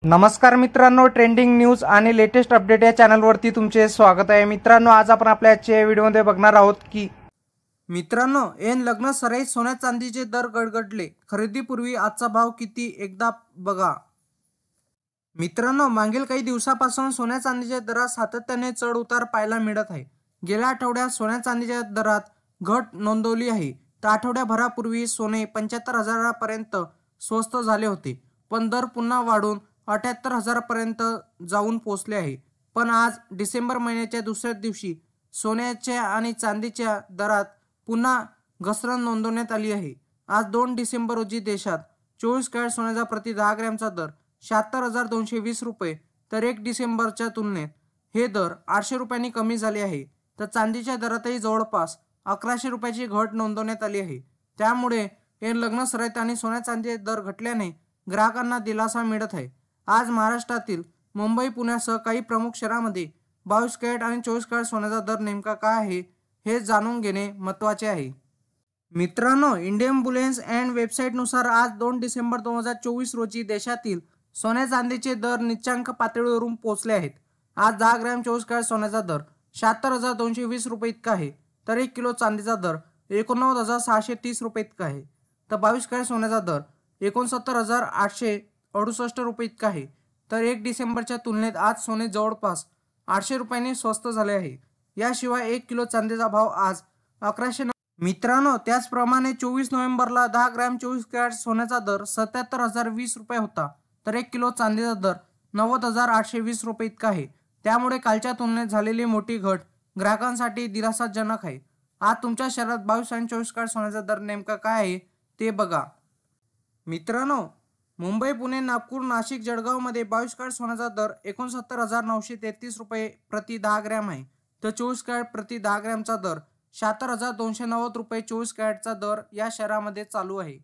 नमस्कार मित्रांनो, trending news आणि लेटेस्ट अपडेट या चॅनलवरती तुमचे स्वागत आहे। मित्रांनो, आज आपण आपल्या आजच्या व्हिडिओमध्ये बघणार आहोत की मित्रांनो, ऐन लग्न सराईत सोन्या चांदीचे दर गडगडले। खरेदीपूर्वी आजचा भाव किती एकदा बघा। मित्रांनो, मागील काही दिवसापासून सोन्या चांदीच्या दरात सातत्याने चढ उतार पाहायला मिळत आहे। गेल्या आठवड्यात सोन्या चांदीच्या दरात घट नोंदवली आहे, तर आठवड्याभरापूर्वी सोने 75,000 पर्यंत स्वस्त झाले होते, पण दर पुन्हा वाढून 78,000 पर्यंत जाऊन पोहोचले आहे। पण आज डिसेंबर महिन्याच्या दुसऱ्या दिवशी सोन्याच्या आणि चांदीच्या दरात पुन्हा घसरण नोंदवण्यात आली आहे। आज 2 डिसेंबर रोजी देशात 24 कॅरेट सोन्याचा प्रति 10 ग्रॅमचा दर 76,220 रुपये, तर 1 डिसेंबरच्या तुलनेत हे दर 800 रुपयांनी कमी झाले आहे। तर चांदीच्या दरातही जवळपास 1100 रुपयाची घट नोंदवण्यात आली आहे। त्यामुळे ऐन लग्न सराईत आणि सोन्या चांदीचे दर घटल्याने ग्राहकांना दिलासा मिळत आहे। आज महाराष्ट्रातील मुंबई, पुण्यासह काही प्रमुख शहरांमध्ये 22 कॅरेट आणि 24 कॅरेट सोन्याचा दर नेमका काय आहे हे जाणून घेणे महत्त्वाचे आहे। मित्रांनो, इंडियन बुलियन अँड वेबसाईटनुसार आज 2 डिसेंबर 2024 रोजी देशातील सोन्या चांदीचे दर निच्चांक पातळीवरून पोहोचले आहेत। आज 10 ग्रॅम 24 कॅरेट सोन्याचा दर 76,220 रुपये इतका आहे, तर 1 किलो चांदीचा दर 89,630 रुपये इतका आहे। तर 22 कॅरेट सोन्याचा दर 69,868 रुपये इतका आहे। तर 1 डिसेंबरच्या तुलनेत आज सोने जवळपास 800 रुपयांनी स्वस्त झाले आहे। याशिवाय 1 किलो चांदीचा भाव आज 1100। मित्रांनो, त्याचप्रमाणे 24 नोव्हेंबरला 10 ग्रॅम 24 कॅरेट सोन्याचा दर 77,020 रुपये होता, तर 1 किलो चांदीचा दर 90,820 रुपये इतका आहे। त्यामुळे कालच्या तुलनेत झालेली मोठी घट ग्राहकांसाठी दिलासाजनक आहे। आज तुमच्या शहरात 22 आणि 24 कॅरेट सोन्याचा दर नेमका काय आहे ते बघा। मित्रांनो, मुंबई, पुणे, नागपूर, नाशिक, जळगावमध्ये 22 कॅरेट सोन्याचा दर 69,933 रुपये प्रति 10 ग्रॅम आहे, तर 24 कॅरेट प्रति 10 ग्रॅमचा दर 76,290 रुपये 24 कॅरेटचा दर या शहरामध्ये चालू आहे।